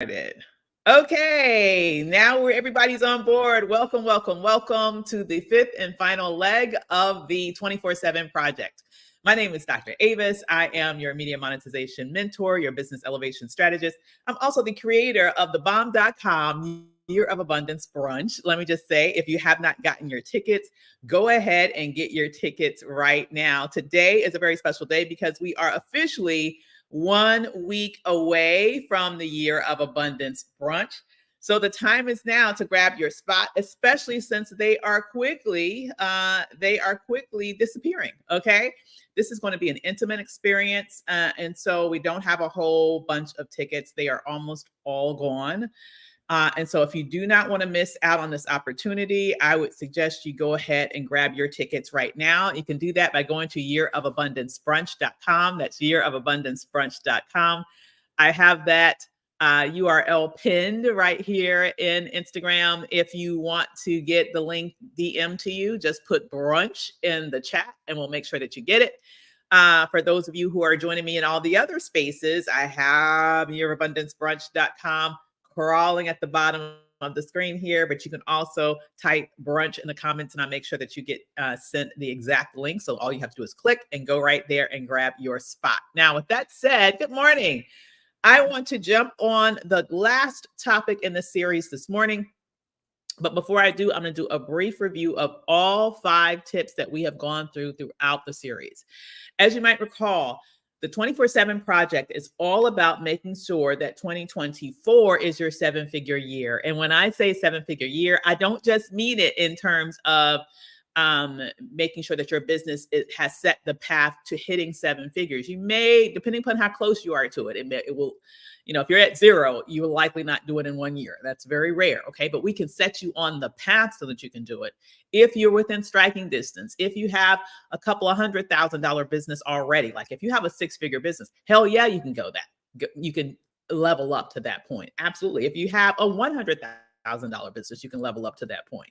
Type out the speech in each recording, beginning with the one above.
Started. Okay, now everybody's on board. Welcome, welcome, welcome to the fifth and final leg of the 24/7 project. My name is Dr. Avis. I am your media monetization mentor, your business elevation strategist. I'm also the creator of the bomb.com Year of Abundance brunch. Let me just say, if you have not gotten your tickets, go ahead and get your tickets right now. Today is a very special day because we are officially 1 week away from the Year of Abundance brunch. So the time is now to grab your spot, especially since they are quickly disappearing. Okay, this is going to be an intimate experience, and so we don't have a whole bunch of tickets. They are almost all gone. And so if you do not want to miss out on this opportunity, I would suggest you go ahead and grab your tickets right now. You can do that by going to yearofabundancebrunch.com. That's yearofabundancebrunch.com. I have that URL pinned right here in Instagram. If you want to get the link DM to you, just put brunch in the chat and we'll make sure that you get it. For those of you who are joining me in all the other spaces, I have yearofabundancebrunch.com crawling at the bottom of the screen here, but you can also type brunch in the comments and I'll make sure that you get sent the exact link. So all you have to do is click and go right there and grab your spot. Now, with that said, good morning. I want to jump on the last topic in the series this morning. But before I do, I'm going to do a brief review of all 5 tips that we have gone throughout the series. As you might recall, the 24/7 project is all about making sure that 2024 is your 7-figure year. And when I say 7-figure year, I don't just mean it in terms of making sure that your business has set the path to hitting 7 figures. You may, depending upon how close you are to it, it will, if you're at 0, you will likely not do it in 1 year. That's very rare. Okay. But we can set you on the path so that you can do it. If you're within striking distance, if you have a couple of $100,000 business already, like if you have a 6-figure business, hell yeah, you can go that. You can level up to that point. Absolutely. If you have a $100,000 business, you can level up to that point.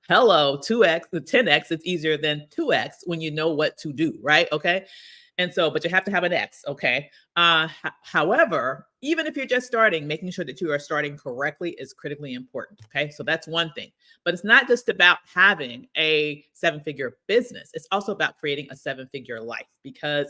Hello, 2x, the 10x, it's easier than 2x when you know what to do, right? Okay. And so, but you have to have an X, okay? However, even if you're just starting, making sure that you are starting correctly is critically important, okay? So that's one thing. But it's not just about having a 7-figure business. It's also about creating a 7-figure life, because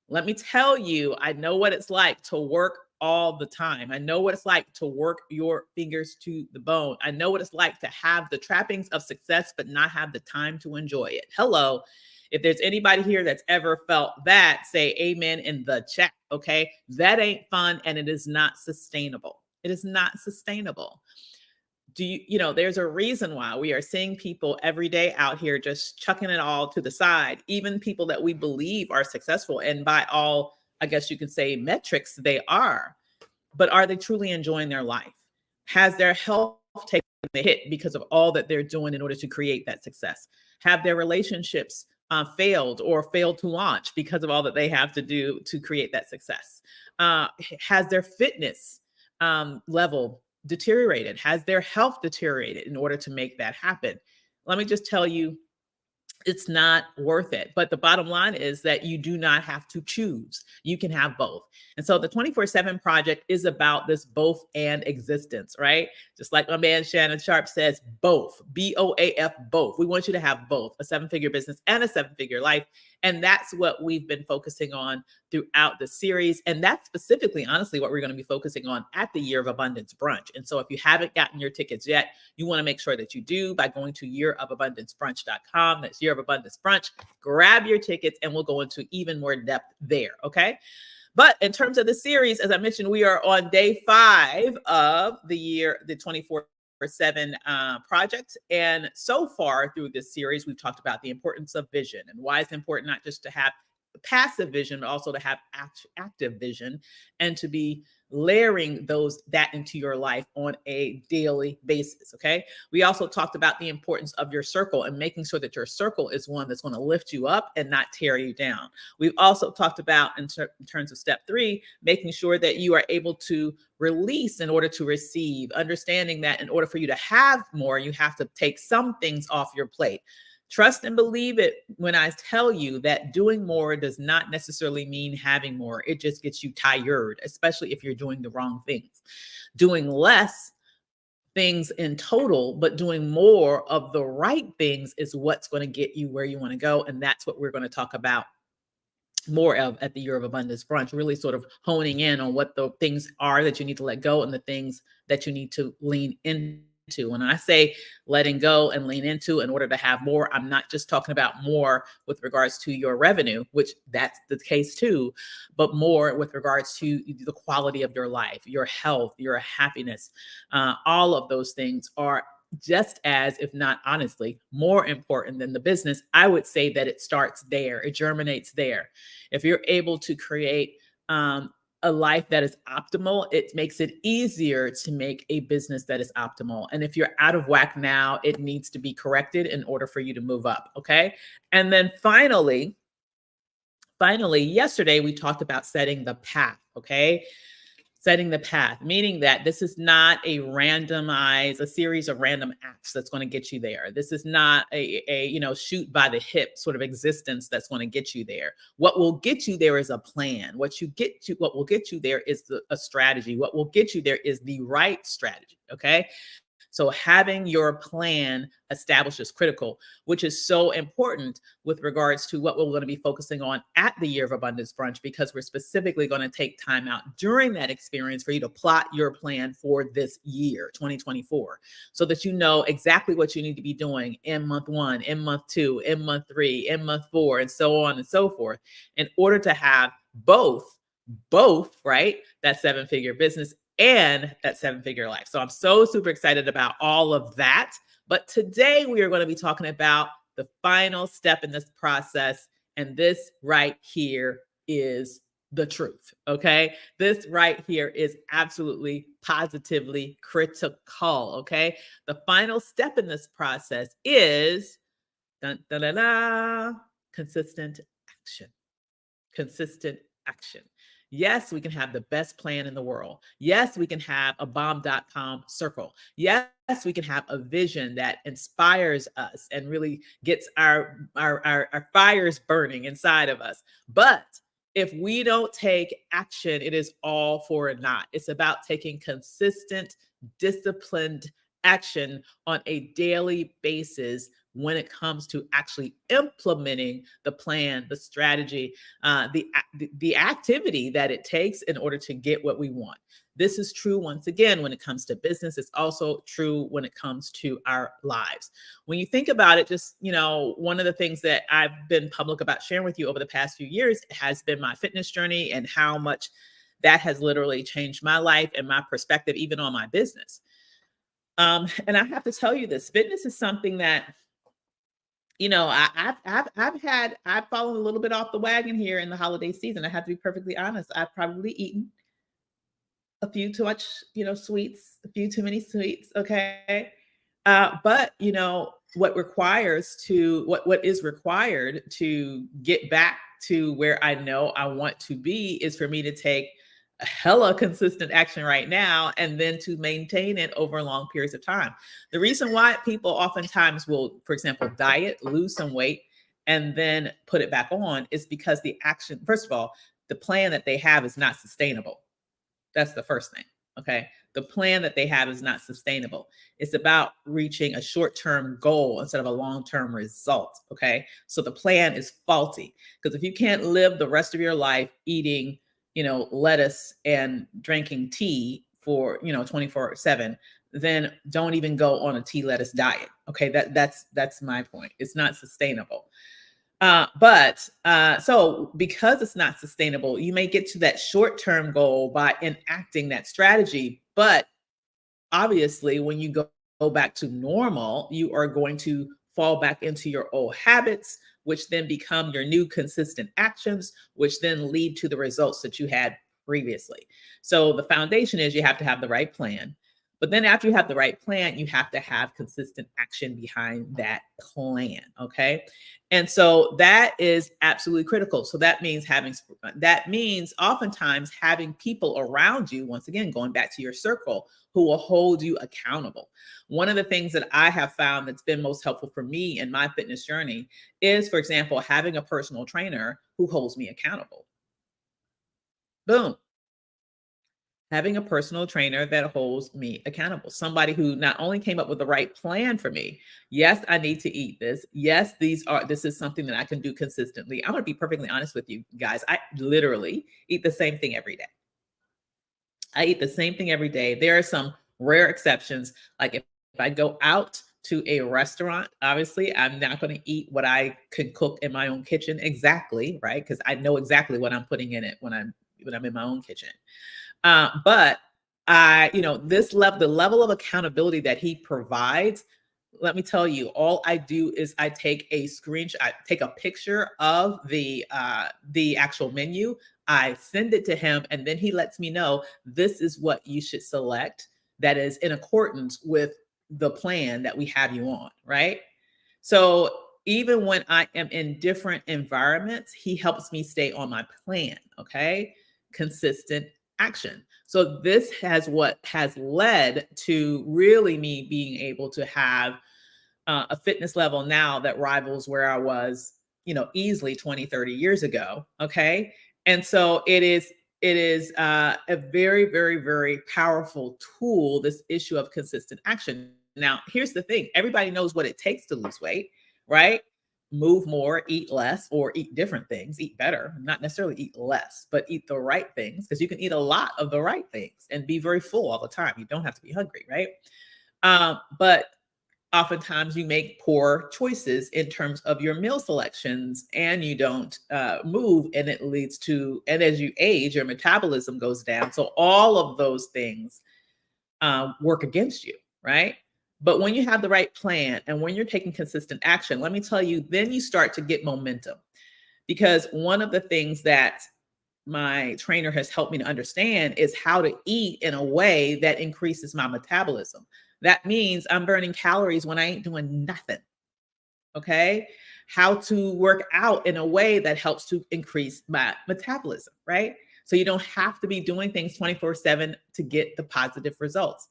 let me tell you, I know what it's like to work all the time. I know what it's like to work your fingers to the bone. I know what it's like to have the trappings of success, but not have the time to enjoy it. Hello. If there's anybody here that's ever felt that, say amen in the chat, okay? That ain't fun and it is not sustainable. It is not sustainable. There's a reason why we are seeing people every day out here just chucking it all to the side, even people that we believe are successful. And by all, I guess you could say, metrics, they are. But are they truly enjoying their life? Has their health taken a hit because of all that they're doing in order to create that success? Have their relationships failed or failed to launch because of all that they have to do to create that success? Has their fitness level deteriorated? Has their health deteriorated in order to make that happen? Let me just tell you, it's not worth it. But the bottom line is that you do not have to choose. You can have both. And so the 24/7 project is about this both and existence, right? Just like my man Shannon Sharp says, both, BOAF, both. We want you to have both, a 7-figure business and a 7-figure life. And that's what we've been focusing on throughout the series. And that's specifically, honestly, what we're going to be focusing on at the Year of Abundance brunch. And so if you haven't gotten your tickets yet, you want to make sure that you do by going to yearofabundancebrunch.com. That's Year of Abundance brunch. Grab your tickets and we'll go into even more depth there. Okay. But in terms of the series, as I mentioned, we are on day 5 of the 24/7 project. And so far through this series, we've talked about the importance of vision and why it's important not just to have passive vision, but also to have active vision and to be layering that into your life on a daily basis. Okay. We also talked about the importance of your circle and making sure that your circle is one that's going to lift you up and not tear you down. We've also talked about in terms of step 3, making sure that you are able to release in order to receive, understanding that in order for you to have more, you have to take some things off your plate. Trust and believe it when I tell you that doing more does not necessarily mean having more. It just gets you tired, especially if you're doing the wrong things. Doing less things in total, but doing more of the right things is what's going to get you where you want to go. And that's what we're going to talk about more of at the Year of Abundance Brunch, really sort of honing in on what the things are that you need to let go and the things that you need to lean into. When I say letting go and lean into in order to have more, I'm not just talking about more with regards to your revenue, which that's the case too, but more with regards to the quality of your life, your health, your happiness. All of those things are just as, if not honestly, more important than the business. I would say that it starts there, it germinates there. If you're able to create a life that is optimal, it makes it easier to make a business that is optimal. And if you're out of whack now, it needs to be corrected in order for you to move up. Okay. And then finally, yesterday we talked about setting the path. Okay. Setting the path, meaning that this is not a series of random acts that's going to get you there. This is not a shoot by the hip sort of existence that's going to get you there. What will get you there is a plan. What will get you there is a strategy. What will get you there is the right strategy. Okay. So having your plan established is critical, which is so important with regards to what we're going to be focusing on at the Year of Abundance Brunch, because we're specifically going to take time out during that experience for you to plot your plan for this year, 2024, so that you know exactly what you need to be doing in month 1, in month 2, in month 3, in month 4, and so on and so forth, in order to have both, right? That 7-figure business and that 7-figure life. So I'm so super excited about all of that. But today we are going to be talking about the final step in this process. And this right here is the truth. Okay. This right here is absolutely positively critical. Okay. The final step in this process is consistent action. Consistent action. Yes, we can have the best plan in the world. Yes, we can have a bomb.com circle. Yes, we can have a vision that inspires us and really gets our fires burning inside of us. But if we don't take action, it is all for naught. It's about taking consistent, disciplined action on a daily basis when it comes to actually implementing the plan, the strategy, the activity that it takes in order to get what we want. This is true, once again, when it comes to business. It's also true when it comes to our lives. When you think about it, just, one of the things that I've been public about sharing with you over the past few years has been my fitness journey and how much that has literally changed my life and my perspective, even on my business. And I have to tell you this, fitness is something that, I've fallen a little bit off the wagon here in the holiday season. I have to be perfectly honest. I've probably eaten a few too much, sweets, a few too many sweets. Okay. But what is required to get back to where I know I want to be is for me to take a hella consistent action right now and then to maintain it over long periods of time. The reason why people oftentimes will, for example, diet, lose some weight, and then put it back on is because the action, first of all, the plan that they have is not sustainable. That's the first thing. Okay. The plan that they have is not sustainable. It's about reaching a short-term goal instead of a long-term result. Okay. So the plan is faulty, because if you can't live the rest of your life eating, lettuce and drinking tea for, 24/7, then don't even go on a tea lettuce diet. Okay. That's my point. It's not sustainable. So because it's not sustainable, you may get to that short-term goal by enacting that strategy. But obviously, when you go back to normal, you are going to fall back into your old habits, which then become your new consistent actions, which then lead to the results that you had previously. So the foundation is you have to have the right plan. But then after you have the right plan, you have to have consistent action behind that plan. Okay. And so that is absolutely critical. So that means oftentimes having people around you, once again, going back to your circle, who will hold you accountable. One of the things that I have found that's been most helpful for me in my fitness journey is, for example, having a personal trainer who holds me accountable. Boom. Having a personal trainer that holds me accountable, somebody who not only came up with the right plan for me. Yes, I need to eat this. Yes, this is something that I can do consistently. I'm going to be perfectly honest with you guys. I literally eat the same thing every day. I eat the same thing every day. There are some rare exceptions. Like if I go out to a restaurant, obviously I'm not going to eat what I could cook in my own kitchen exactly, right? Because I know exactly what I'm putting in it when I'm in my own kitchen. But the level of accountability that he provides, let me tell you, all I do is I take a screenshot, I take a picture of the actual menu, I send it to him, and then he lets me know this is what you should select that is in accordance with the plan that we have you on, right? So even when I am in different environments, he helps me stay on my plan. Okay. Consistent action. So this has what has led to really me being able to have a fitness level now that rivals where I was, easily 20, 30 years ago. Okay. And so it is a very, very, very powerful tool, this issue of consistent action. Now, here's the thing: everybody knows what it takes to lose weight, right? Move more, eat less, or eat different things, eat better, not necessarily eat less, but eat the right things, because you can eat a lot of the right things and be very full all the time. You don't have to be hungry, right? But oftentimes you make poor choices in terms of your meal selections, and you don't move, and it leads to, and as you age, your metabolism goes down. So all of those things work against you, right? But when you have the right plan and when you're taking consistent action, let me tell you, then you start to get momentum. Because one of the things that my trainer has helped me to understand is how to eat in a way that increases my metabolism. That means I'm burning calories when I ain't doing nothing. Okay. How to work out in a way that helps to increase my metabolism, right? So you don't have to be doing things 24/7 to get the positive results,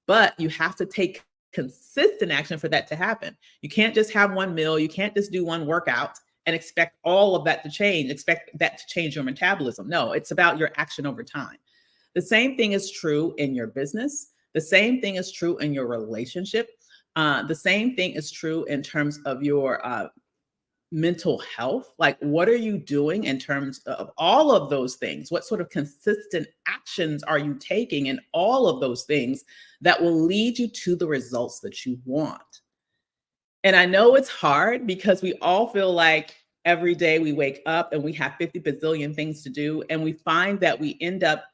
but you have to take consistent action for that to happen. You can't just have one meal, you can't just do one workout and expect all of that to change, expect that to change your metabolism. No, it's about your action over time. The same thing is true in your business. The same thing is true in your relationship. The same thing is true in terms of your mental health. Like, what are you doing in terms of all of those things? What sort of consistent actions are you taking in all of those things that will lead you to the results that you want? And I know it's hard because we all feel like every day we wake up and we have 50 bazillion things to do. And we find that we end up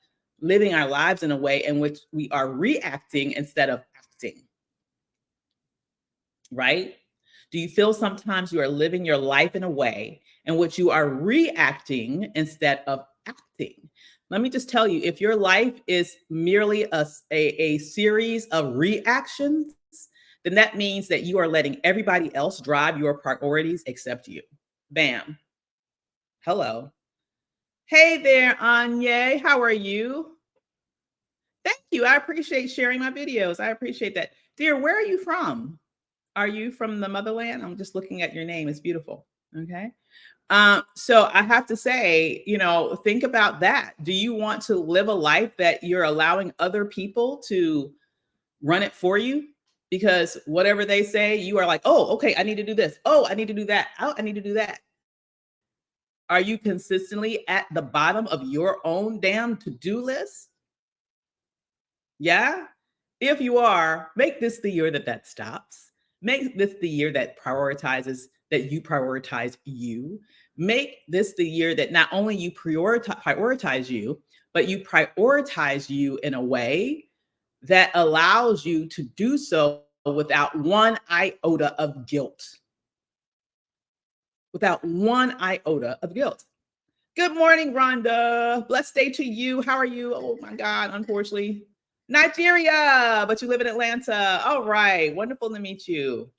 living our lives in a way in which we are reacting instead of acting, right? Do you feel sometimes you are living your life in a way in which you are reacting instead of acting? Let me just tell you, if your life is merely a series of reactions, then that means that you are letting everybody else drive your priorities except you. Bam. Hello. Hey there, Anya. How are you? Thank you. I appreciate sharing my videos. I appreciate that. Dear, where are you from? Are you from the motherland? I'm just looking at your name. It's beautiful. Okay. So I have to say, think about that. Do you want to live a life that you're allowing other people to run it for you? Because whatever they say, you are like, oh, okay, I need to do this. Oh, I need to do that. Oh, I need to do that. Are you consistently at the bottom of your own damn to-do list? Yeah. If you are, make this the year that stops. Make this the year that you prioritize you. Make this the year that not only you prioritize you, but you prioritize you in a way that allows you to do so without one iota of guilt. Without one iota of guilt. Good morning, Rhonda. Blessed day to you. How are you? Oh my God, unfortunately. Nigeria, but you live in Atlanta. All right. Wonderful to meet you.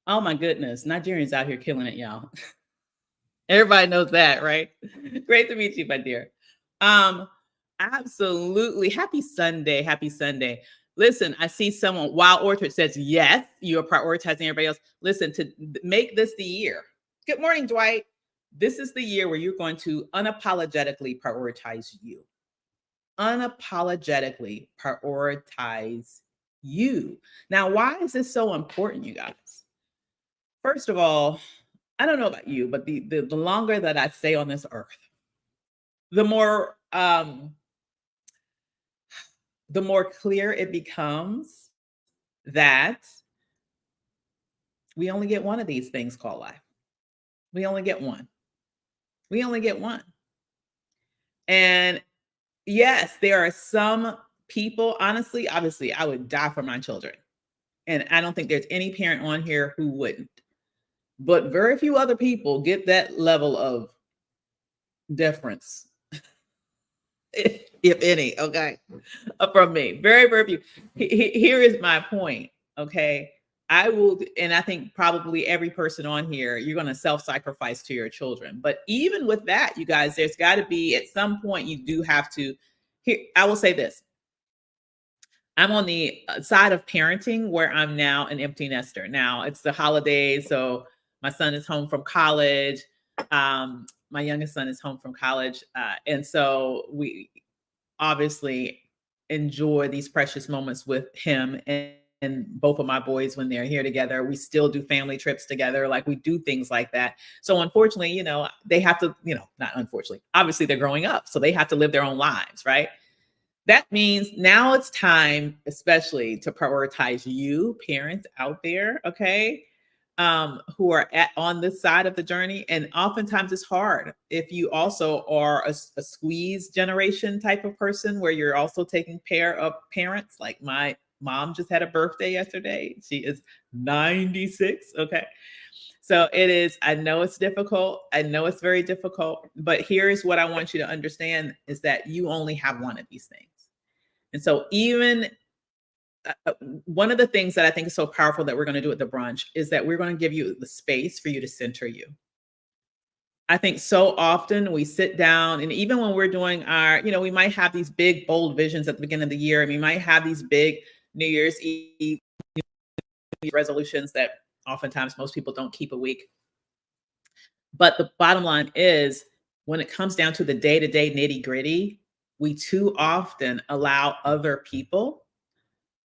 Oh my goodness. Nigerians out here killing it, y'all. Everybody knows that, right? Great to meet you, my dear. Um, absolutely. Happy Sunday. Happy Sunday. Listen, I see someone, Wild Orchard says, yes, you're prioritizing everybody else. Listen, to make this the year. Good morning, Dwight. This is the year where you're going to unapologetically prioritize you. Unapologetically prioritize you. Now, why is this so important, you guys? First of all, I don't know about you, but the longer that I stay on this earth, the more clear it becomes that we only get one of these things called life. We only get one. We only get one. And yes, there are some people, honestly, obviously, I would die for my children. And I don't think there's any parent on here who wouldn't. But very few other people get that level of deference, if any, okay, from me. Very, very few. Here is my point, okay? I will, and I think probably every person on here, you're going to self-sacrifice to your children. But even with that, you guys, there's got to be, at some point, you do have to, here, I will say this. I'm on the side of parenting where I'm now an empty nester. Now it's the holidays, so my son is home from college. My youngest son is home from college, and so we obviously enjoy these precious moments with him and both of my boys when they're here together. We still do family trips together, like we do things like that. So unfortunately, they have to, not unfortunately, obviously they're growing up, so they have to live their own lives, right? That means now it's time, especially to prioritize you, parents out there, okay, who are on this side of the journey. And oftentimes it's hard if you also are a squeeze generation type of person where you're also taking care of parents. Like my mom just had a birthday yesterday. She is 96. Okay. So it is, I know it's difficult. I know it's very difficult, but here's what I want you to understand is that you only have one of these things. And so even one of the things that I think is so powerful that we're going to do at the brunch is that we're going to give you the space for you to center you. I think so often we sit down, and even when we're doing our, we might have these big, bold visions at the beginning of the year, and we might have these big New Year's Eve resolutions that oftentimes most people don't keep a week. But the bottom line is, when it comes down to the day-to-day nitty-gritty, we too often allow other people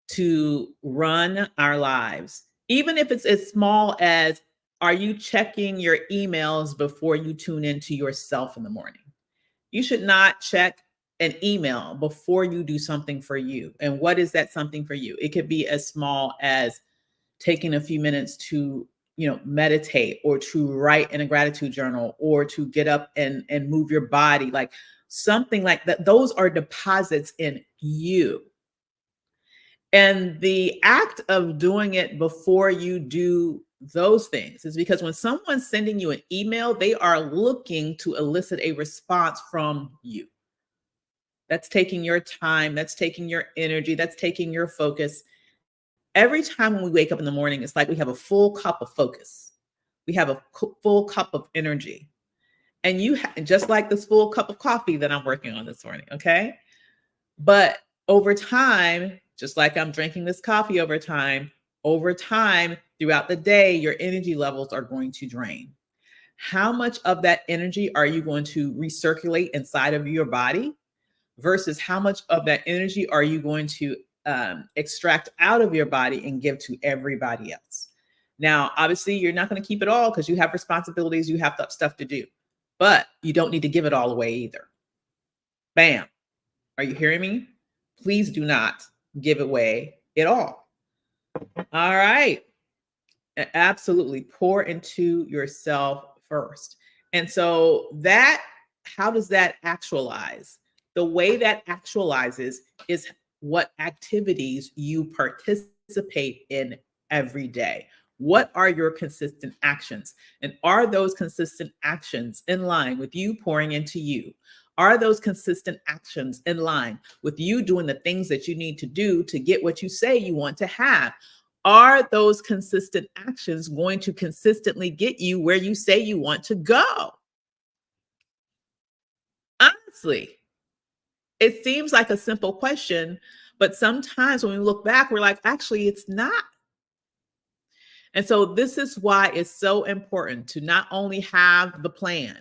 to run our lives. Even if it's as small as, are you checking your emails before you tune into yourself in the morning? You should not check an email before you do something for you. And what is that something for you? It could be as small as taking a few minutes to meditate, or to write in a gratitude journal, or to get up and move your body, like something like that. Those are deposits in you. And the act of doing it before you do those things is because when someone's sending you an email, they are looking to elicit a response from you. That's taking your time, that's taking your energy, that's taking your focus. Every time when we wake up in the morning, it's like we have a full cup of focus. We have a full cup of energy. And just like this full cup of coffee that I'm working on this morning, okay? But over time, just like I'm drinking this coffee over time, throughout the day, your energy levels are going to drain. How much of that energy are you going to recirculate inside of your body versus how much of that energy are you going to extract out of your body and give to everybody else? Now, obviously, you're not going to keep it all because you have responsibilities, you have stuff to do, but you don't need to give it all away either. Bam. Are you hearing me? Please do not give away it all. All right. Absolutely. Pour into yourself first. And so how does that actualize? The way that actualizes is what activities you participate in every day. What are your consistent actions? And are those consistent actions in line with you pouring into you? Are those consistent actions in line with you doing the things that you need to do to get what you say you want to have? Are those consistent actions going to consistently get you where you say you want to go? Honestly, it seems like a simple question, but sometimes when we look back, we're like, actually, it's not. And so, this is why it's so important to not only have the plan,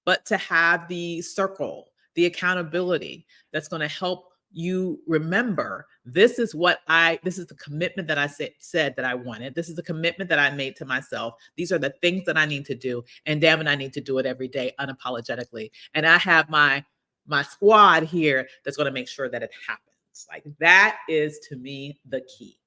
but to have the circle, the accountability that's going to help you remember this is the commitment that I said that I wanted. This is the commitment that I made to myself. These are the things that I need to do. And damn it, I need to do it every day unapologetically. And I have my squad here that's going to make sure that it happens. Like that is to me the key.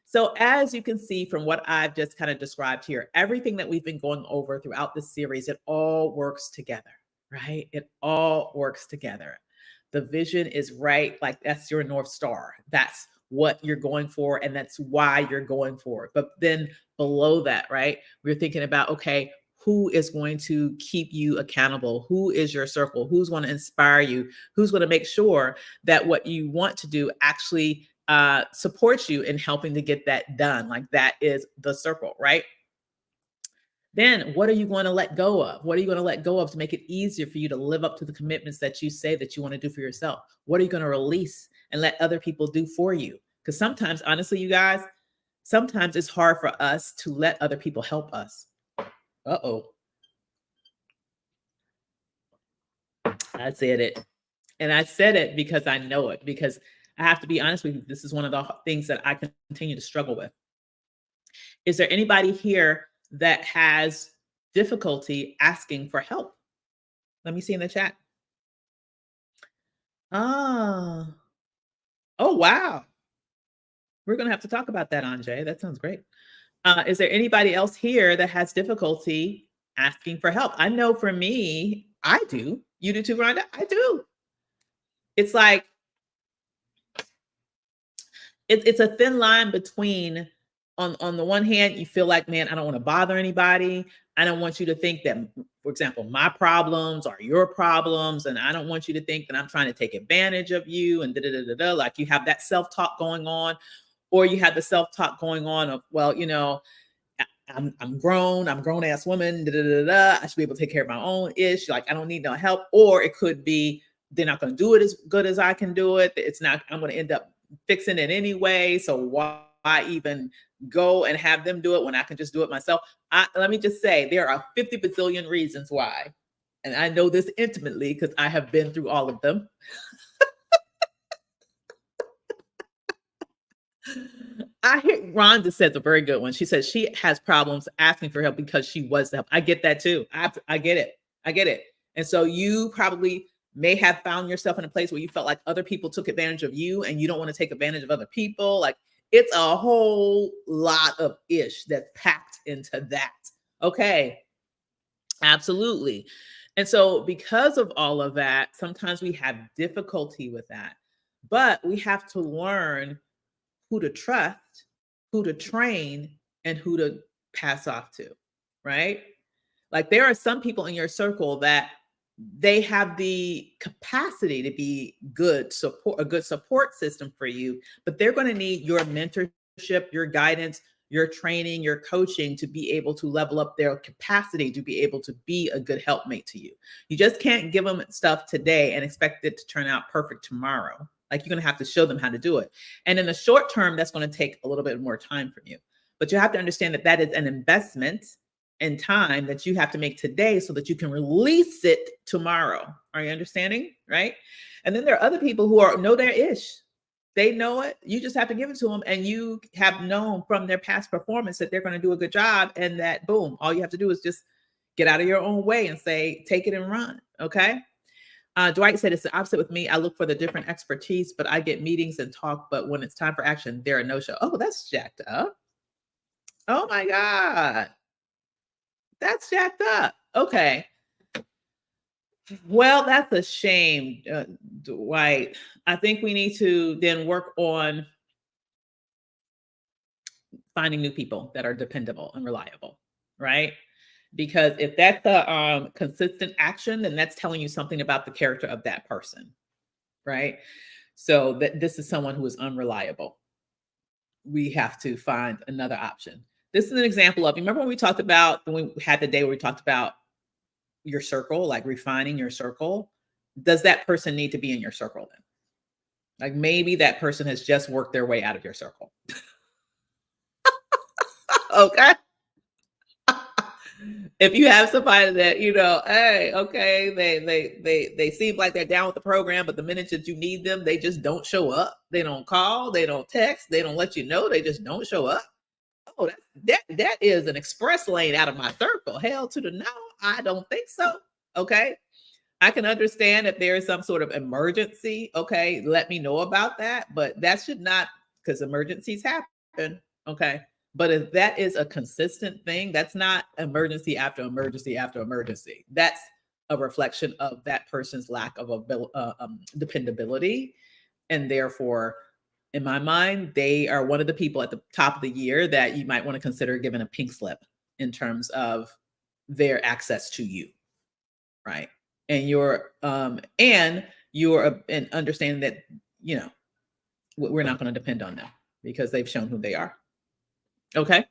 So, as you can see from what I've just kind of described here, everything that we've been going over throughout this series, it all works together, right? It all works together. The vision is right, like that's your North Star. That's what you're going for, and that's why you're going for it. But then below that, right, we're thinking about, okay, who is going to keep you accountable? Who is your circle? Who's going to inspire you? Who's going to make sure that what you want to do actually supports you in helping to get that done? Like that is the circle, right? Then what are you going to let go of? What are you going to let go of to make it easier for you to live up to the commitments that you say that you want to do for yourself? What are you going to release and let other people do for you? Because sometimes, honestly, you guys, sometimes it's hard for us to let other people help us. Uh-oh. I said it. And I said it because I know it, because I have to be honest with you. This is one of the things that I continue to struggle with. Is there anybody here that has difficulty asking for help? Let me see in the chat. Ah, oh, wow. We're going to have to talk about that, Anjay. That sounds great. Is there anybody else here that has difficulty asking for help? I know for me, I do. You do too, Rhonda? I do. It's like, it's a thin line between on the one hand, you feel like, man, I don't want to bother anybody. I don't want you to think that, for example, my problems are your problems, and I don't want you to think that I'm trying to take advantage of you and da da da da da. Like you have that self-talk going on, or you have the self-talk going on of, well, I'm grown, I'm grown ass woman, da, da, da, da. I should be able to take care of my own ish. Like I don't need no help. Or it could be they're not going to do it as good as I can do it. It's not, I'm going to end up fixing it anyway. So why even go and have them do it when I can just do it myself? Let me just say there are 50 bazillion reasons why. And I know this intimately because I have been through all of them. I hear Rhonda says a very good one. She says she has problems asking for help because she was the help. I get that too. I get it. I get it. And so you probably may have found yourself in a place where you felt like other people took advantage of you and you don't want to take advantage of other people. Like it's a whole lot of ish that's packed into that. Okay. Absolutely. And so because of all of that, sometimes we have difficulty with that. But we have to learn who to trust, who to train, and who to pass off to, right? Like there are some people in your circle that they have the capacity to be good support, a good support system for you, but they're going to need your mentorship, your guidance, your training, your coaching to be able to level up their capacity to be able to be a good helpmate to you. You just can't give them stuff today and expect it to turn out perfect tomorrow. Like you're going to have to show them how to do it. And in the short term, that's going to take a little bit more time from you. But you have to understand that that is an investment in time that you have to make today so that you can release it tomorrow. Are you understanding? Right. And then there are other people who know their ish. They know it. You just have to give it to them. And you have known from their past performance that they're going to do a good job. And that boom, all you have to do is just get out of your own way and say, take it and run. Okay. Dwight said it's the opposite with me. I look for the different expertise, but I get meetings and talk. But when it's time for action, they're a no-show. Oh, that's jacked up. Oh my God. That's jacked up. Okay. Well, that's a shame, Dwight. I think we need to then work on finding new people that are dependable and reliable, right? because if that's a consistent action, then that's telling you something about the character of that person, right? So that this is someone who is unreliable. We have to find another option. This is an example of, remember when we talked about, when we had the day where we talked about your circle, like refining your circle? Does that person need to be in your circle then? Like maybe that person has just worked their way out of your circle. Okay. If you have somebody that, hey, okay, they seem like they're down with the program, but the minute that you need them, they just don't show up. They don't call, they don't text, they don't let you know, they just don't show up. Oh, that is an express lane out of my circle. Hell to the no, I don't think so. Okay. I can understand if there is some sort of emergency. Okay, let me know about that. But that should not, because emergencies happen. Okay. But if that is a consistent thing, that's not emergency after emergency after emergency. That's a reflection of that person's lack of dependability. And therefore, in my mind, they are one of the people at the top of the year that you might want to consider giving a pink slip in terms of their access to you, right? And you're and understanding that, you know, we're not going to depend on them because they've shown who they are. Okay.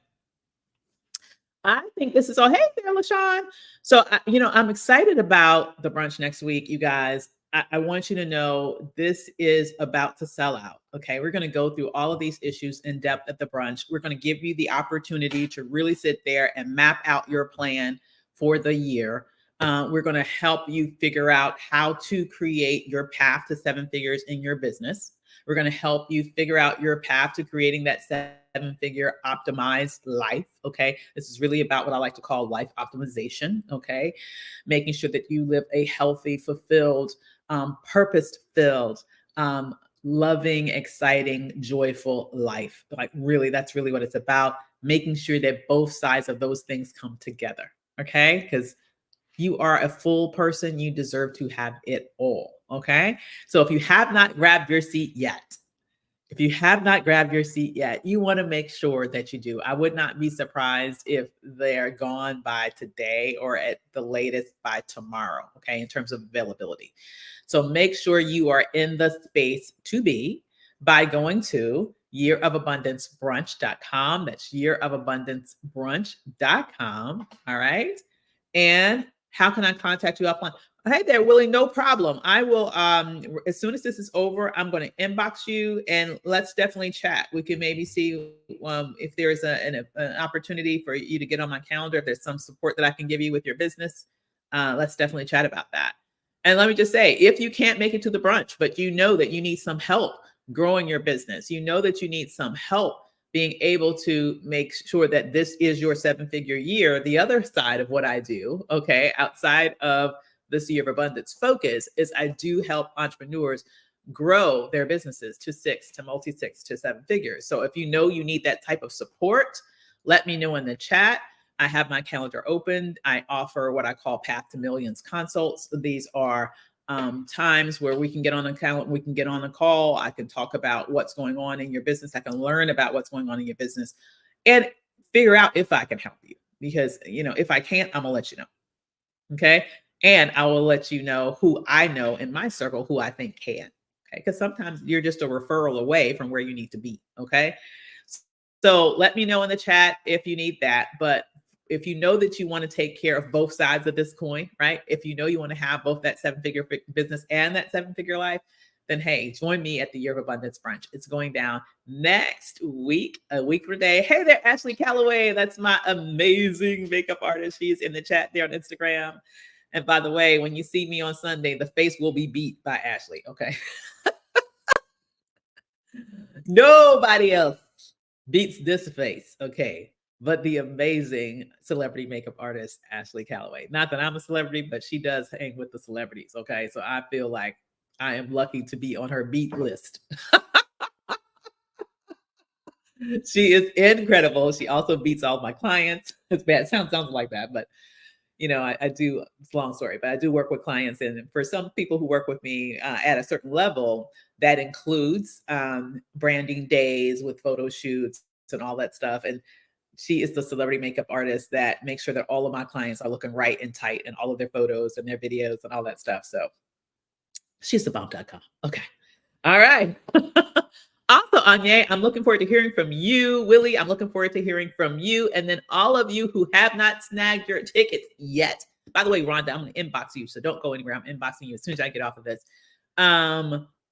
I think this is all. Hey there, LaShawn. So, I'm excited about the brunch next week, you guys. I want you to know this is about to sell out. Okay. We're going to go through all of these issues in depth at the brunch. We're going to give you the opportunity to really sit there and map out your plan for the year. We're going to help you figure out how to create your path to seven figures in your business. We're going to help you figure out your path to creating that seven-figure optimized life. Okay. This is really about what I like to call life optimization. Okay. Making sure that you live a healthy, fulfilled, purpose-filled, loving, exciting, joyful life. Like really, that's really what it's about. Making sure that both sides of those things come together. Okay. Because you are a full person. You deserve to have it all. Okay. So if you have not grabbed your seat yet, you want to make sure that you do. I would not be surprised if they're gone by today or at the latest by tomorrow. Okay. In terms of availability. So make sure you are in the space to be by going to yearofabundancebrunch.com. That's yearofabundancebrunch.com. All right. And how can I contact you offline? Hey there, Willie, no problem. I will, as soon as this is over, I'm going to inbox you and let's definitely chat. We can maybe see if there is an opportunity for you to get on my calendar, if there's some support that I can give you with your business. Let's definitely chat about that. And let me just say, if you can't make it to the brunch, but you know that you need some help growing your business, you know that you need some help being able to make sure that this is your seven-figure year. The other side of what I do, okay, outside of this Year of Abundance focus, is I do help entrepreneurs grow their businesses to multi-six to seven figures. So if you know you need that type of support, let me know in the chat. I have my calendar open. I offer what I call Path to Millions consults. These are times where we can get on a calendar, we can get on a call. I can talk about what's going on in your business. I can learn about what's going on in your business and figure out if I can help you. Because, if I can't, I'm gonna let you know. Okay. And I will let you know who I know in my circle who I think can. Okay. Because sometimes you're just a referral away from where you need to be. Okay. So let me know in the chat if you need that. But if you know that you want to take care of both sides of this coin, right? If you know you want to have both that seven-figure business and that seven-figure life, then hey, join me at the Year of Abundance brunch. It's going down next week, a week from today. Hey there, Ashley Calloway. That's my amazing makeup artist. She's in the chat there on Instagram. And by the way, when you see me on Sunday, the face will be beat by Ashley. Okay. Nobody else beats this face. Okay. But the amazing celebrity makeup artist, Ashley Calloway. Not that I'm a celebrity, but she does hang with the celebrities. Okay. So I feel like I am lucky to be on her beat list. She is incredible. She also beats all my clients. It's bad. It sounds like that, but I do, it's a long story, but I do work with clients. And for some people who work with me at a certain level, that includes branding days with photo shoots and all that stuff. And She is the celebrity makeup artist that makes sure that all of my clients are looking right and tight in all of their photos and their videos and all that stuff. So she's the bomb.com. Okay. All right. Also, Anya, I'm looking forward to hearing from you. Willie, I'm looking forward to hearing from you. And then all of you who have not snagged your tickets yet. By the way, Rhonda, I'm going to inbox you. So don't go anywhere. I'm inboxing you as soon as I get off of this.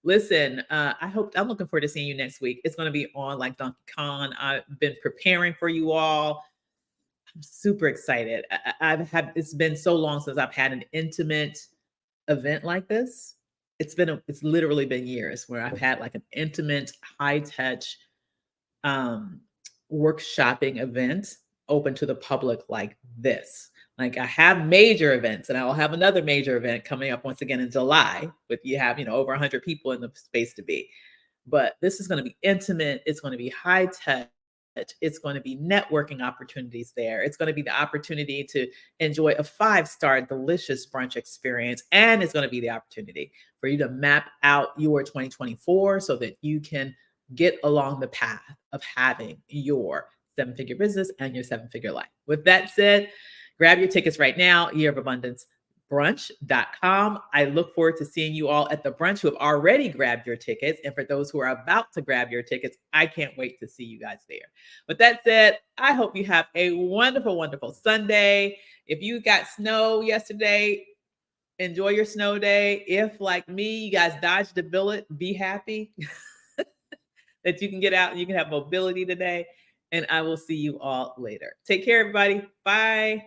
Listen, I'm looking forward to seeing you next week. It's going to be on like Donkey Kong. I've been preparing for you all. I'm super excited. It's been so long since I've had an intimate event like this. It's literally been years where I've had like an intimate, high touch workshopping event open to the public like this. Like I have major events, and I will have another major event coming up once again in July with over 100 people in the space to be. But this is going to be intimate. It's going to be high touch. It's going to be networking opportunities there. It's going to be the opportunity to enjoy a 5-star delicious brunch experience. And it's going to be the opportunity for you to map out your 2024 so that you can get along the path of having your 7-figure business and your 7-figure life. With that said, grab your tickets right now, yearofabundancebrunch.com. I look forward to seeing you all at the brunch who have already grabbed your tickets. And for those who are about to grab your tickets, I can't wait to see you guys there. With that said, I hope you have a wonderful, wonderful Sunday. If you got snow yesterday, enjoy your snow day. If, like me, you guys dodged a bullet, be happy that you can get out and you can have mobility today. And I will see you all later. Take care, everybody. Bye.